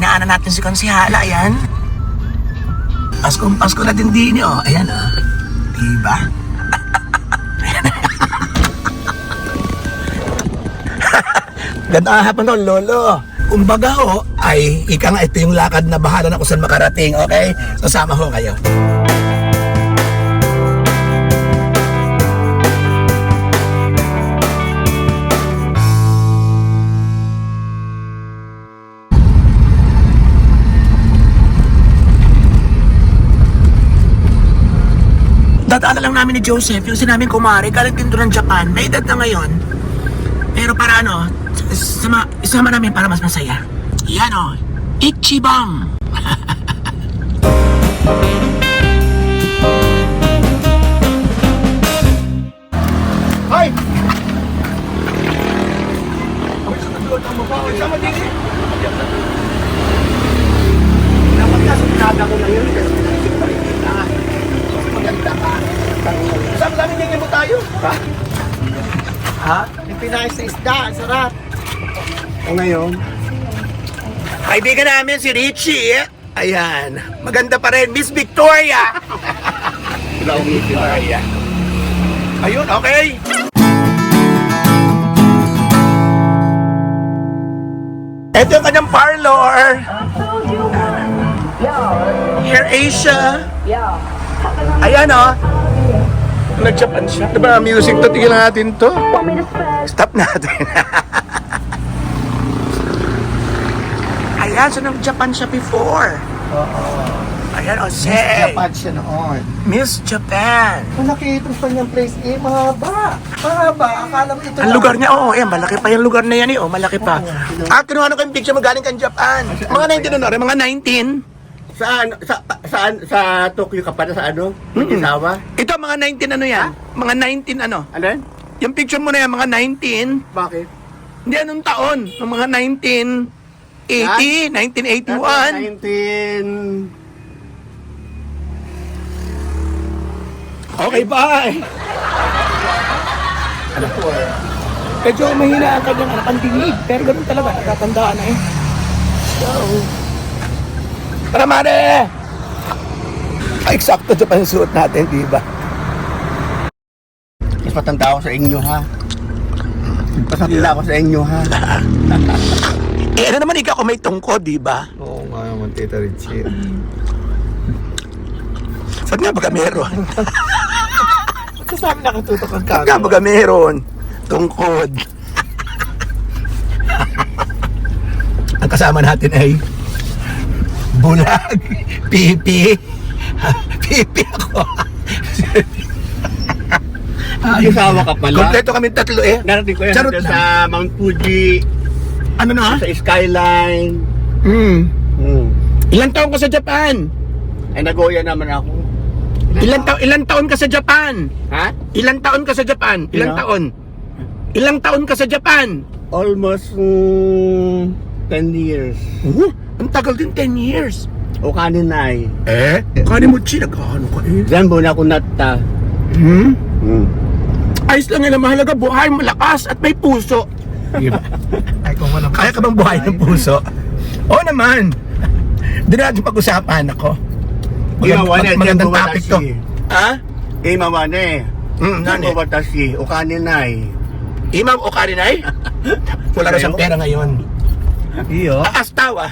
dinaanan natin si Konsihala, ayan. Pasko na din din, oh. Ayan, oh. Diba? Ganda ang hapon doon, Lolo. Kumbaga ho, ay ika nga ito yung lakad na bahala na kung saan makarating, okay? Sasama ho kayo. Dadaan lang namin ni Joseph, yung sinaming kumari, galing din doon ng Japan. May edad na ngayon. Pero para ano, isama namin para mas masaya. Yan o, Ichibang! Hoy! Dapat nga sinada ko na yun, pero pinaisip pa rin kita. Maganda ka. Saan namin ningin mo tayo? Ha? Ha? Yung pinais na isda, ang sarap. O ngayon? Kaibigan namin si Richie. Ayan. Maganda pa rin. Miss Victoria. Hello, Miss Victoria. Ayun, okay. Ito yung kanyang parlor. Air Asia. Ayan, oh. Nag-Japan siya. Diba music to? Tignan natin to. Stop natin. Ayan, so nag-Japan siya before. Oo. Ayan, oh, Miss say. Japan siya noon. Miss Japan. Malaki itong kanyang place eh, mahaba. Mahaba, akala mo ito Ang lugar niya, oh, ayan, malaki pa yung lugar na yan, eh, oh, malaki pa. Kinuha ko yung picture mo galing kang Japan. Mga 19 ano, mga 19. Sa Tokyo ka pa na sa ano? Izawa? Ito, mga 19 ano yan? Mga 19 ano? Ano yan? Yung picture mo na yan, mga 19. Bakit? Hindi, anong taon? Ng mga 1980, 1981. 19... Okay, bye! Ano po eh? Medyo mahina ang kanyang pandinig, pero ganun talaga, natatandaan na eh. So, tara, Mare! Eksakto sa pansuot natin, di ba? Mas matanda ako sa inyo ha. Mas matanda ako sa inyo ha. Eh, ano naman ikaw kung may tungkod, di ba? Oo nga naman, Tita Richie. Saan nga baga meron? Kasama nakatutok ang Saan nga baga meron? Tungkod. Ang kasama natin ay bulag, pipi. Pipi ako. Isawa ka pala. Kompleto kami tatlo eh. Narating ko yan Charot hanggang lang. sa Mount Fuji, Ano na? sa Skyline. Ilang taon ka sa Japan? Ay Nagoya naman ako. Ilang taon ka sa Japan? Ha? Ilang taon ka sa Japan? Ilang Ilan? taon? Ilang taon ka sa Japan? Almost 10 years. Ang tagal din, 10 years. O kaninay. Eh? Kanimuchi, nagkano ka eh? Diyan muna ako natta. Ayos lang yan, mahalaga, buhay, malakas, at may puso. Diba? Ay, kung walang Kaya ka bang buhay ng puso? Oo naman. Doon natin pag-usapan ako. Magandang topic to. Ha? Mawane. Nani? Watashi, o kaninay. Imam o Karinay? Wala na siyang pera ngayon. Iyo. Astawa.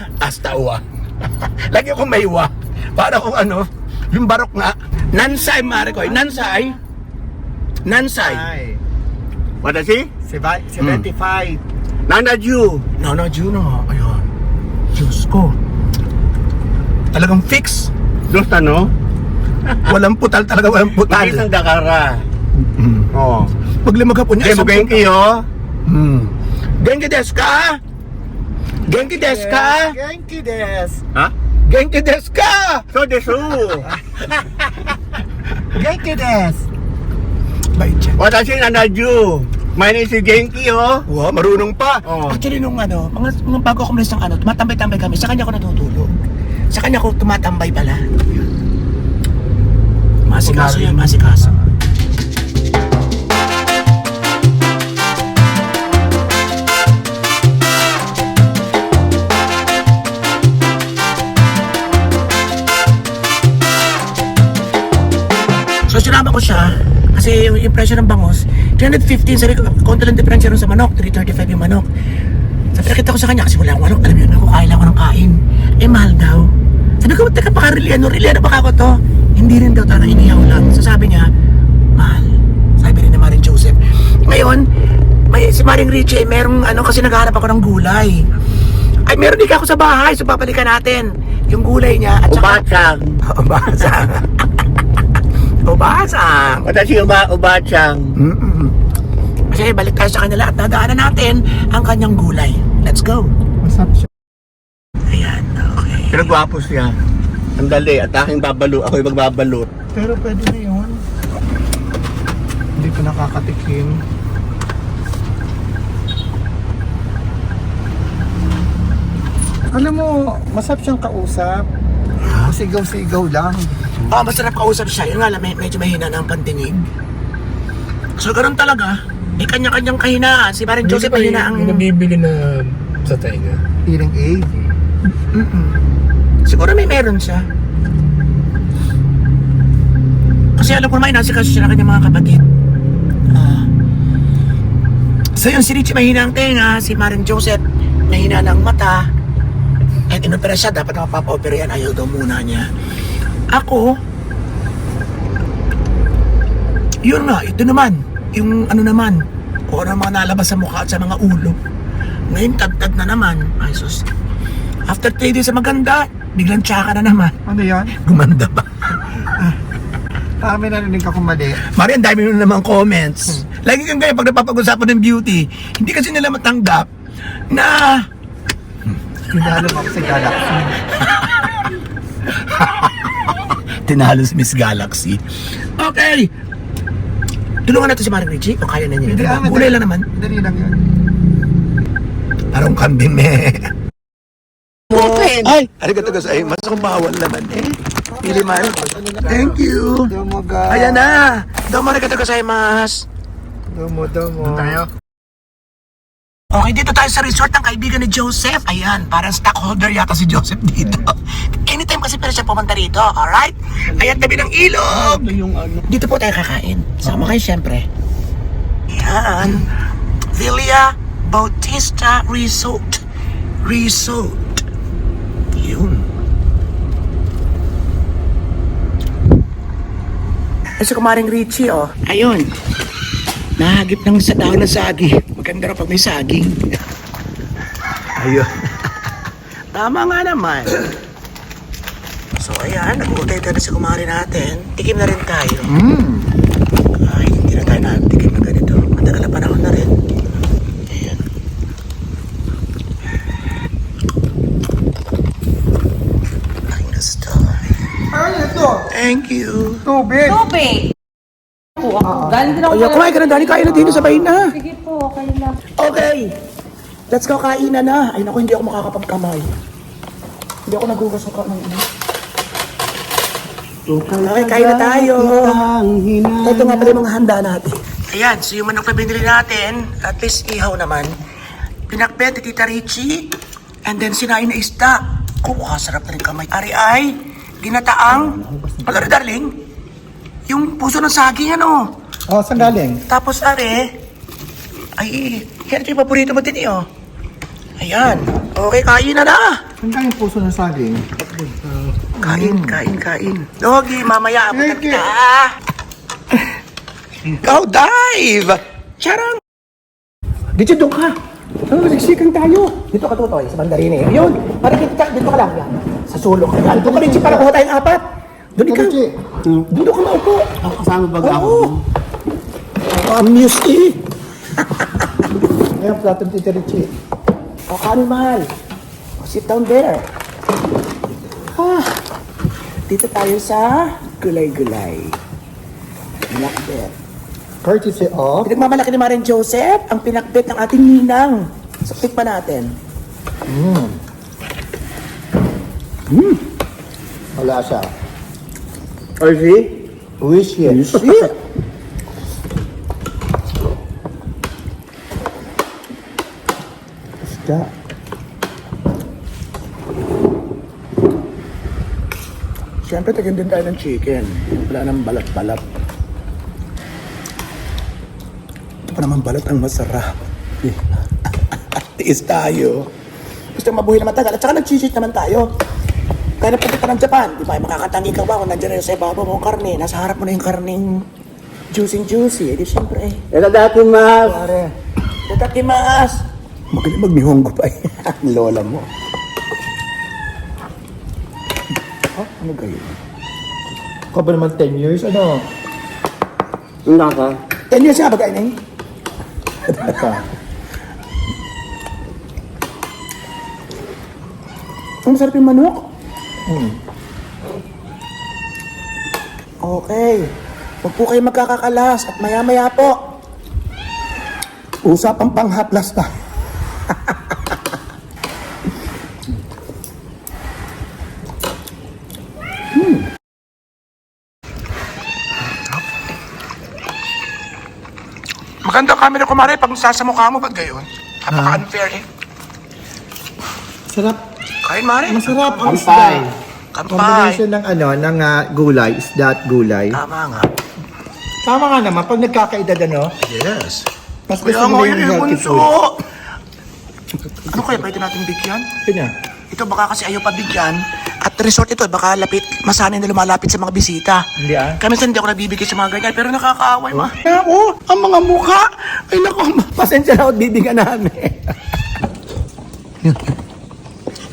Lagi akong may wa. Para kung ano, yung barok nga. Nansay, Marikoy. Nansay. Ay, Watashi? 75. Nanaju. No, Juno. Ayun. Diyos ko. Talagang fix. Dosta no? Walang putal talaga, walang putal. Isang dakara. Oo. Pag limag po niya, Kaya mo genki yo. Genki desu ka? Genki desu ka? Genki des. Ha? Genki desu ka? So desu. Genki des. Bait siya. Watashi nanaju. My name is Genki yo. Wow, marunong pa. Oo. Actually, nung mga bago ako malis ng tumatambay-tambay kami, sa kanya ako natutulog. Sa kanya ako tumatambay pala. Masikaso yan, masikaso. sinama ko siya, kasi yung impression ng bangos, 315, sabi ko, konti lang diferensya rin sa manok, 335 yung manok. Sabi, nakita ko sa kanya, kasi wala akong manok, alam yun, ako kain lang ako ng kain. Eh, mahal daw. Sabi ko, teka, Riliano baka ako to? Hindi rin daw, tarang inihaw lang. So sabi niya, mahal. Sabi rin ni Maring Joseph. Ngayon, si Maring Richie, merong kasi naghahanap ako ng gulay. Ay, meron din ako sa bahay, so papalikan natin. Yung gulay niya, at saka... Ubatsang. Ubatsang. Ubatsang. Watashi ubatsang. Kasi balik tayo sa kanila at dadaanan natin ang kanyang gulay. Let's go. Masarap siya. Ayan, okay. Pinagwapo siya. Ang dali, at aking babalo. Ako yung magbabalot. Pero pwede na yun. Hindi ko nakakatikim. Alam mo, masarap siyang kausap. Sigaw-sigaw lang. Masarap kausap siya. Yun nga lang, medyo mahina na ang pandinig. So, ganun talaga. May kanya-kanyang kahinaan. Si Maring Joseph mahina ang... Yung nabibili na sa tainga. Hearing aid. Siguro meron siya. Kasi alam ko naman, inasikaso siya ng kanyang mga kapatid. So yung si Richie mahina ang tenga, si Maring Joseph mahina ng mata. At inopera siya, dapat na mapapa-opera yan. Ayaw daw muna niya. Ako, yun nga, ito naman. Yung naman, kung ano mga nalabas sa mukha at sa mga ulo. Ngayon, tagtag na naman. Ay, sus. After 3 days sa maganda, biglang tsaka na naman. Ano yan? Gumanda ba? May narinig ako mali. Mari, ang dami nyo naman comments. Lagi kang ganyan pag napapag-usapan ng beauty. Hindi kasi nila matanggap na... Tinalo ako sa Galaxy. Tinalo si Miss Galaxy. Okay. Tulungan natin si Maring Richie kung kaya na niya. Diba? Gulay lang naman. Dali lang yun. Parang kambing me. Open! Ay! Arigato gozaimasu. Mas kung bawal naman eh. Pili man. Thank you. Domo ga. Ayan na. Domo arigato gozaimasu. Domo. Tayo? Okay, dito tayo sa resort ng kaibigan ni Joseph. Ayan, parang stockholder yata si Joseph dito. Anytime kasi pwede siya pumunta rito, alright? Ayan, tabi ng ilog. Dito po tayo kakain. Sama kayo syempre. Ayan. Villa Bautista Resort. Yun. Ay, sa kumaring Richie, oh. Ayun. Nahagip ng sa dahon ng saging. Maganda raw pag may saging. Ayun. Tama nga naman. So, ayan. Nag-uutay tayo na si kumari natin. Tikim na rin tayo. Ay, hindi na tayo nakatikim na ganito. Matagal na panahon na rin. Ayan. Ay, gusto. Ay, ito. Thank you. Tubig. Tubig! Po ako. Galing din ako. Ay, kumain ka na, Dani. Kain na din. Sabay na. Sige po, okay lang. Okay. Let's go, kainan na. Ay, naku, hindi ako makakapagkamay. Hindi ako nagugas ng ina. Okay, kain na tayo. Ito nga pala yung mga handa natin. Ayan, so yung manok na binili natin, at least ihaw naman. Pinakbet ni Tita Richie, and then sinain na isda. Sarap na rin kamay. Ari ay, ginataang, alari darling, yung puso ng saging Oh, saan galing? Tapos are, ay, yan ito yung paborito mo din Ayan, okay, kain na na. Saan galing puso ng saging? Kain. Doggy, mamaya abot Thank you. kita. Go dive! Charang! Dito doon ka. Siksikan tayo. Dito ka tutoy, sa Mandarini. Yun, marikit ka, dito ka lang. Yan. Sa sulok. Yan, doon ka rin, para kuha tayong apat. Doon ka. Doon ka maupo. Kasama ba ako? Amuse eh. Ayan, plato ng Tita Richie. O, kanin mahal. O, sit down there. Dito tayo sa gulay-gulay. Pinakbet. Courtesy of... Pinagmamalaki ni Maring Joseph ang pinakbet ng ating ninang. So, tikman natin. Wala siya. Or see? Wish yes. Isda. Siyempre, tagin din tayo ng chicken. Wala nang balat-balat. pa naman balot ang masarap. Tiis tayo. Gusto mabuhay na matagal. At saka nag-cheat naman tayo. Kaya napunta ka ng Japan. Di ba? Makakatangi ka ba kung nandiyan na sa ibabaw mo ang karne. Nasa harap mo na yung karning juicy. Eh di syempre. Ito dati, mas. Pare. Tatakimaas. Magaling mag-nihongo pa eh. Lola mo. Ano kayo? Ka ba naman 10 years? Ano? Yung naka. 10 years nga ba kayo na yun? Ang masarap yung manok. Okay. Huwag po kayo magkakakalas at maya-maya po. Usapang panghaplas na. Maganda camera ko, Mare, pag sasamukha mo, ba't gayon? Napaka-unfair eh. Sarap. Kain, Mare. Masarap ang Kampay. isda. Kampay. Combination ng ng gulay, isda at gulay. Tama nga. Tama nga naman, pag nagkakaedad Yes. mas Kaya gusto nga mo yun yung yung healthy bunso. food. Ano kaya pwede natin bigyan? Kanya. Ito baka kasi ayaw pa bigyan. At resort ito, baka masanay na lumalapit sa mga bisita. Hindi ah. Kaya minsan hindi ako nabibigay sa mga ganyan, pero nakakaaway ma. Oo, ang mga mukha. Ay naku, pasensya na ako, bibigyan namin.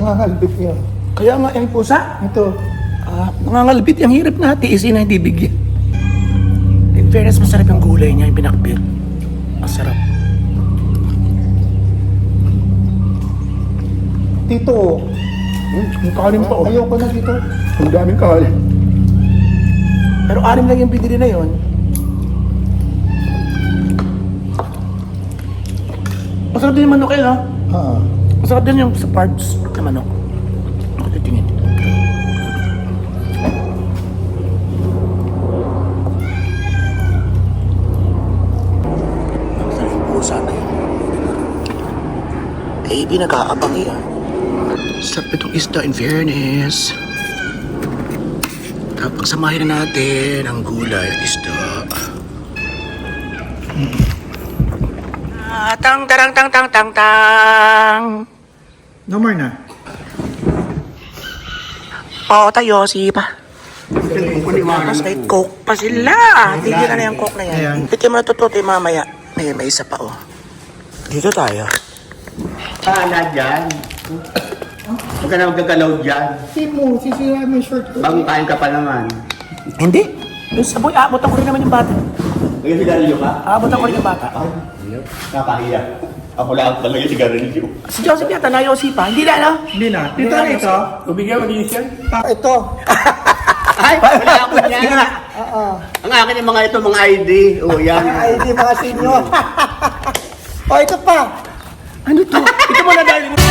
Nangangalbit niya. Kaya nga yung pusa, Ito. nangangalbit yung hirap na tiisin na hindi bigyan. In fairness, masarap yung gulay niya, yung pinakbit. Masarap. Tito. Yung kalim pa, oh. Ayoko na dito. Ang daming kalim. Pero 6 lang yung binili na yun. Masarap din yung manok eh, ha? Masarap din yung sa parts na manok. Tingin. Masarap yung pusa na yun. Eh, pinag-aabang yan. Sarap itong isda, in fairness. Tapos samahin na natin ang gulay at isda. Tang tarang tang tang tang tang. No more na. Oo, tayo, pa. Tapos may coke pa sila. Tigil na yung coke na yan. Ayan. Piti mo na tututi mamaya. May isa pa, oh. Dito tayo. Sana dyan. Huwag ka na magkagalaw dyan. Simo, sisira mo yung short ko. Bagong kain ka pa naman. Hindi. Yung saboy, aabot ako rin naman yung bata. May sigarilyo ka? Aabot ako rin yung bata. Nakahiya. Ako lang talaga sigarilyo. Si Joseph yata na pa. Hindi na, no? Hindi na. Tito na ito. Bumigyan mo din siya? Ito. Ay, wala ako niyan. Ang akin yung mga ito, mga ID. O yan. Ay, di mga senior. O, ito pa. Ano to? Ito mo na, darling.